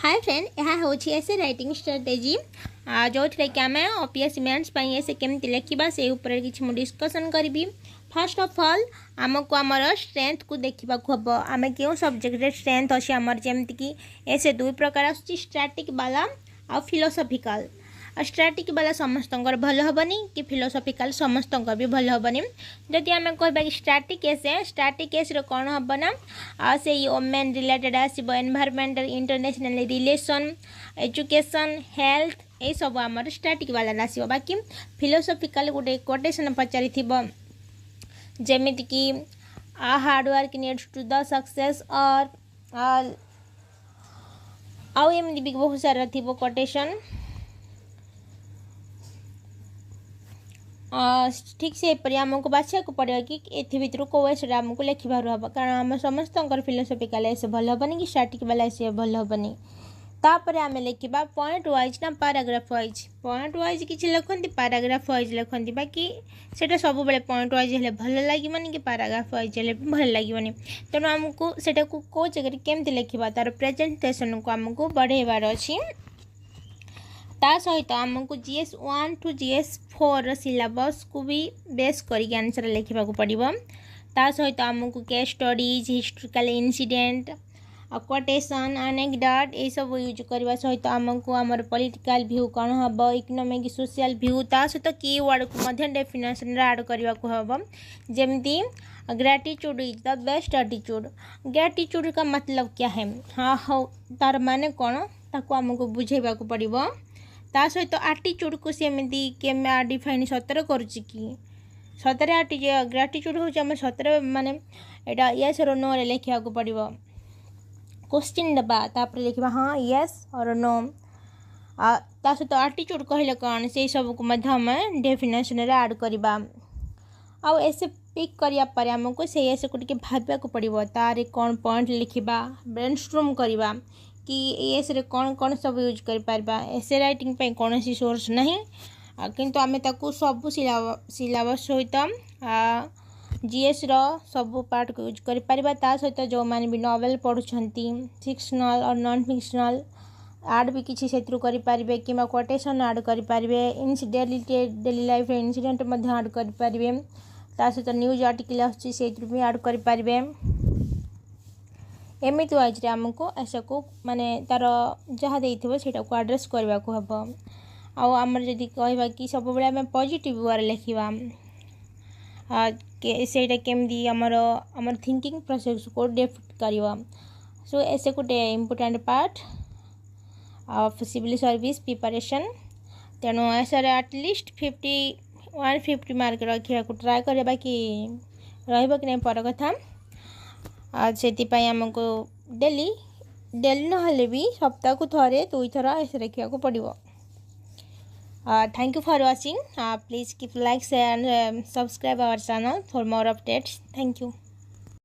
Hi friend, यह हूँ essay writing strategy जो थे कि आम ओपीएस मेन्स एसे केमती लिखा से ऊपर कि डिस्कसन करी। फर्स्ट ऑफ ऑल आमको आमर स्ट्रेंथ को देखा हम आम क्यों सब्जेक्ट स्ट्रेंथ अच्छे आमर जमती कि ऐसे दुई प्रकार आसुच्ची स्टैटिक वाला आ फिलोसॉफिकल। स्टैटिक वाला समस्त भल हेनी कि फिलोसॉफिकल समस्त भी भल हेनी। जदि आम कह स्टैटिक एस कौन हम ना से वोमेन रिलेटेड आसो environmental international relation education health ये सब आमर स्टैटिक वाला आसो। बाकी फिलोसॉफिकल गोटे कोटेशन पचारि जमीती कि hard work needs to the success और आमती भी बहुत सारा थी कोटेशन। ठीक से आमको बाछा को पड़े कि ए भितर कौ एस आमको लिखबार हम कारण आम समस्त फिलोसॉफिकल ऐसे भल हेनी कि स्टैटिक वाला ऐसे भल हेनी। तापर आम लिखा पॉइंट वाइज ना पैराग्राफ वाइज। पॉइंट वाइज किसी लिखती पैराग्राफ वाइज लिखती बाकी सेटा सब बेले पॉइंट वाइज हेल्ले भल लगे कि पैराग्राफ वाइज हेल्ले भल लगे। तेणु आमको सेटा को कौ जगह केमती लिखा तार प्रेजेंटेशन को आमको बढ़ेबार अच्छी। ता सहित आमको GS 1 to GS 4 सिलेबस को भी बेस करके आंसर लिखा पड़ो। ता सहित आमको case studies historical incident quotation anecdote ये सब यूज करने सहित आमको आमर पॉलिटिकल व्यू कौन हम इकोनॉमिक सोशल व्यू ता सहित कीवर्ड को डेफिनेशन ऐड करने को हम। जमती gratitude is the best attitude. Gratitude का मतलब क्या है? हाँ हाँ तार माने कौन ताको आमको बुझेबा को पड़ो। ता सहित एटीट्यूड को सेमती के डिफाइन सतर करुच्ची कि सतरे ग्रैटिट्यूड हूँ सतरे माने एटा यस और नो रे लिखा पड़ो। क्वेश्चन दबा तापर लिखा हाँ यस और नो। ता सहित एटीट्यूड कहले कौन से सब को डेफिनेशन ऐड करवा। आउ ऐसे पिक करिया पर आमको से ऐसे को टिके भाबा को पड़ो तारे कौन पॉइंट लिखा ब्रेनस्टॉर्म करवा कि एसे कौन कौन सब यूज कर पारबा। एसे राइटिंग पे कौन सी सोर्स नहीं किंतु आमे ताकू सब सिलेबस सहित जीएस रो सब पार्ट को यूज कर पारबा। ता सहित जो माने भी नोवेल पढ़ुछंती फिक्शनल और नॉन फिक्शनल ऐड भी किसी सेत्रु करि पारिबे कि कोटेशन ऐड करि पारिबे। डेली लाइफ इंसिडेंट मध्ये ऐड करि पारिबे। ता सहित न्यूज आर्टिकल आछि सेत्रु भी ऐड करि पारिबे। एमती वाइज आमको ऐसा को माने तार जहाँ देथिबो सेटा को एड्रेस करबा को हबो। आउ आमर जदि कहबा कि सब बेले आम पॉजिटिव वे लिखा सेटा केमदी आमर थिंकिंग प्रोसेस को डेफेक्ट करिवो। सो ऐसे गोटे important part of civil service preparation. तेणु ऐसा एटलिस्ट 150 मार्क रखा ट्राए करबा कि रहिबो कि नहीं पर कथा। से आमको डेली ना भी सप्ताह को थरे 2 थर ऐसे रखा पड़ो। Thank you for watching. Please keep like share and subscribe our channel for more updates. Thank you.